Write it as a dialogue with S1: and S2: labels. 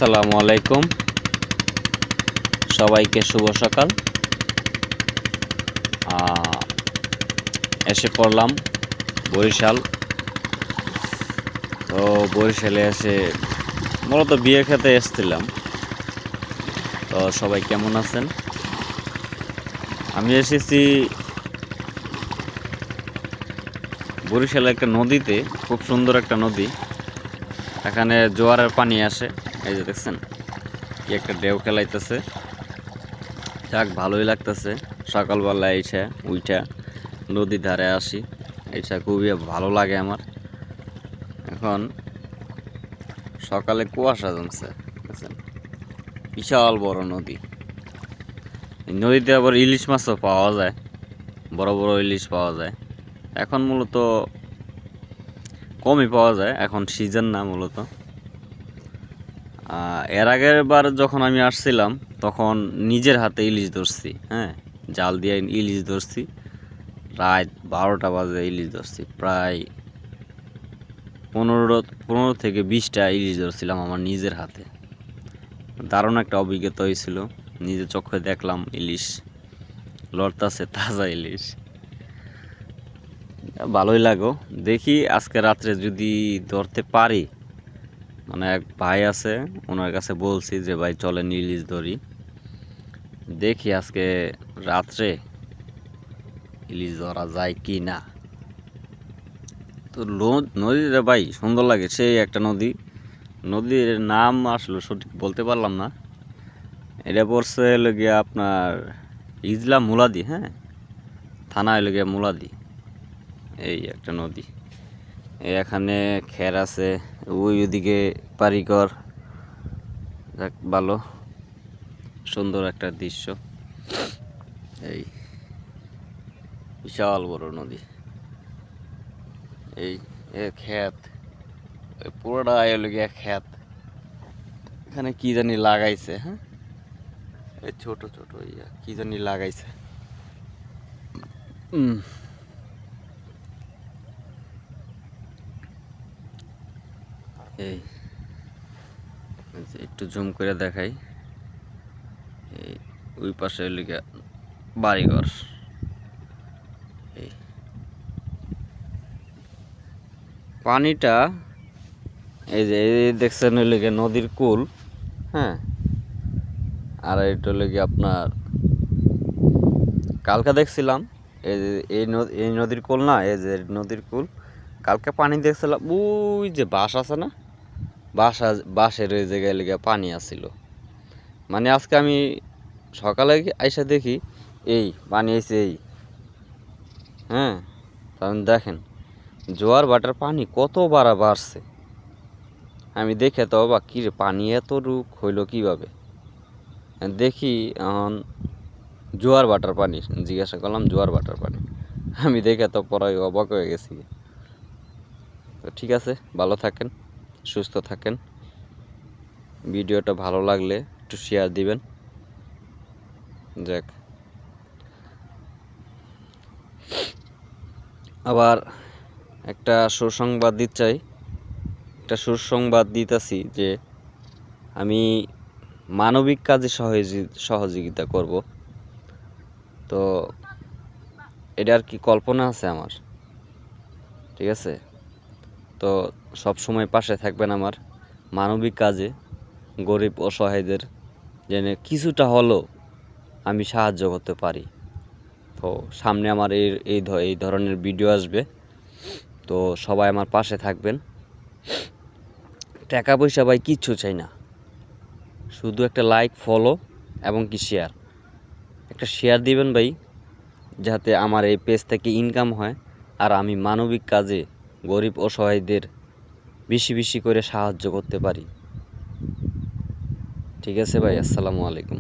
S1: আসসালামু আলাইকুম, সবাইকে শুভ সকাল। এসে পড়লাম বরিশাল। তো বরিশালে এসে মূলত বিয়ে খেতে এসেছিলাম। তো সবাই কেমন আছেন? আমি এসেছি বরিশালে একটা নদীতে, খুব সুন্দর একটা নদী। এখানে জোয়ারের পানি আসে, এই যে দেখছেন কি একটা ঢেউ খেলাইতেছে। যাক, ভালোই লাগতেছে। সকালবেলা এসে উইঠা নদীর ধারে আসি, এটা খুবই ভালো লাগে আমার। এখন সকালে কুয়াশা জমছে, দেখছেন, বিশাল বড় নদী। এই নদীতে আবার ইলিশ মাছও পাওয়া যায়, বড় বড় ইলিশ পাওয়া যায়। এখন মূলত কমই পাওয়া যায়, এখন সিজন না মূলত। এর আগের বার যখন আমি আসছিলাম তখন নিজের হাতে ইলিশ ধরছি, হ্যাঁ, জাল দিয়ে ইলিশ ধরছি। রাত 12টা বাজে ইলিশ ধরছি, প্রায় 15 থেকে 20টা ইলিশ ধরছিলাম আমার নিজের হাতে। দারুণ একটা অভিজ্ঞতা হয়েছিল, নিজে চোখে দেখলাম ইলিশ লড়তাছে, তাজা ইলিশ। ভালোই লাগো। দেখি আজকে রাত্রে যদি ধরতে পারি, মানে এক ভাই আছে, ওনার কাছে বলছি যে ভাই চলেন ইলিশ ধরি। দেখি আজকে রাত্রে ইলিশ ধরা যায় কি না। তো নদীটা ভাই সুন্দর লাগে, সেই একটা নদী। নদীর নাম আসলে সঠিক বলতে পারলাম না। এটা পড়ছে হলো গিয়া আপনার ইজলা মুলাদি, হ্যাঁ, থানা হলো গিয়া মুলাদি। এই একটা নদী, এখানে খের আছে, ওইদিকে পারিকর। যাক, ভালো সুন্দর একটা দৃশ্য। এই বিশাল বড় নদী, এই ক্ষেত, পুরোটা হলো গিয়া ক্ষেত। এখানে কি জানি লাগাইছে, হ্যাঁ, এই ছোট ছোট কি জানি লাগাইছে। এই একটু জুম করে দেখাই, এই ওই পাশে লিখে বাড়িঘর। এই পানিটা এই যে দেখছেন ওই লিখে নদীর কুল, হ্যাঁ। আর এটা লেগে আপনার কালকে দেখছিলাম এই যে এই নদীর কুল না, এই যে নদীর কুল। কালকে পানি দেখছিলাম, ওই যে বাঁশ আছে না, বাঁশের ওই জায়গায় লেগে পানি আসছিল। মানে আজকে আমি সকালে আইসা দেখি এই পানি এসে এই, হ্যাঁ। কারণ দেখেন জোয়ার ভাটার পানি কত বাড়ছে। আমি দেখে তো অবাক, কী রে পানি এত রূপ হইলো কীভাবে। দেখি এখন জোয়ার ভাটার পানি, জিজ্ঞাসা করলাম জোয়ার ভাটার পানি। আমি দেখে তো পরে অবাক হয়ে গেছি। তো ঠিক আছে, ভালো থাকেন, সুস্থ থাকেন। ভিডিওটা ভালো লাগলে একটু শেয়ার দিবেন। যাক, আবার একটা সুসংবাদ দিতেছি যে আমি মানবিক কাজে সহযোগিতা করব। তো এটা আর কি কল্পনা আছে আমার, ঠিক আছে। তো সব সময় পাশে থাকবেন আমার মানবিক কাজে, গরিব অসহায়দের যেন কিছুটা হলেও আমি সাহায্য করতে পারি। তো সামনে আমার এই ধরনের ভিডিও আসবে, তো সবাই আমার পাশে থাকবেন। টাকা পয়সা ভাই কিচ্ছু চাই না, শুধু একটা লাইক, ফলো এবং কি শেয়ার। একটা শেয়ার দিবেন ভাই, যাতে আমার এই পেজ থেকে ইনকাম হয় আর আমি মানবিক কাজে গরিব অসহায়দের বেশি বেশি করে সাহায্য করতে পারি। ঠিক আছে ভাই, আসসালামু আলাইকুম।